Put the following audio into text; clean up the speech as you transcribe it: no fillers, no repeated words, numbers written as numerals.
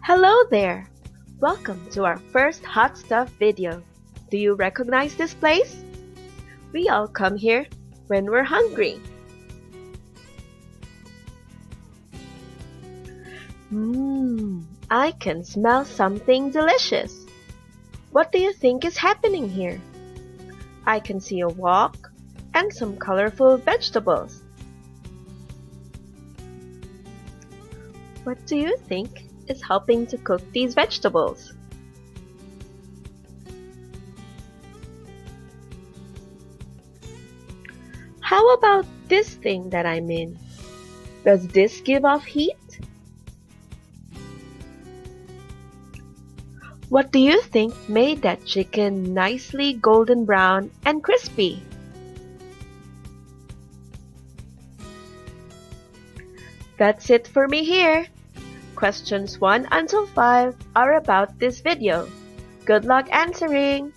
Hello there! Welcome to our first Hot Stuff video. Do you recognize this place? We all come here when we're hungry. I can smell something delicious. What do you think is happening here? I can see a wok and some colorful vegetables. What do you think is helping to cook these vegetables? How about this thing that I'm in? Does this give off heat? What do you think made that chicken nicely golden brown and crispy? That's it for me here. Questions 1 until 5 are about this video. Good luck answering!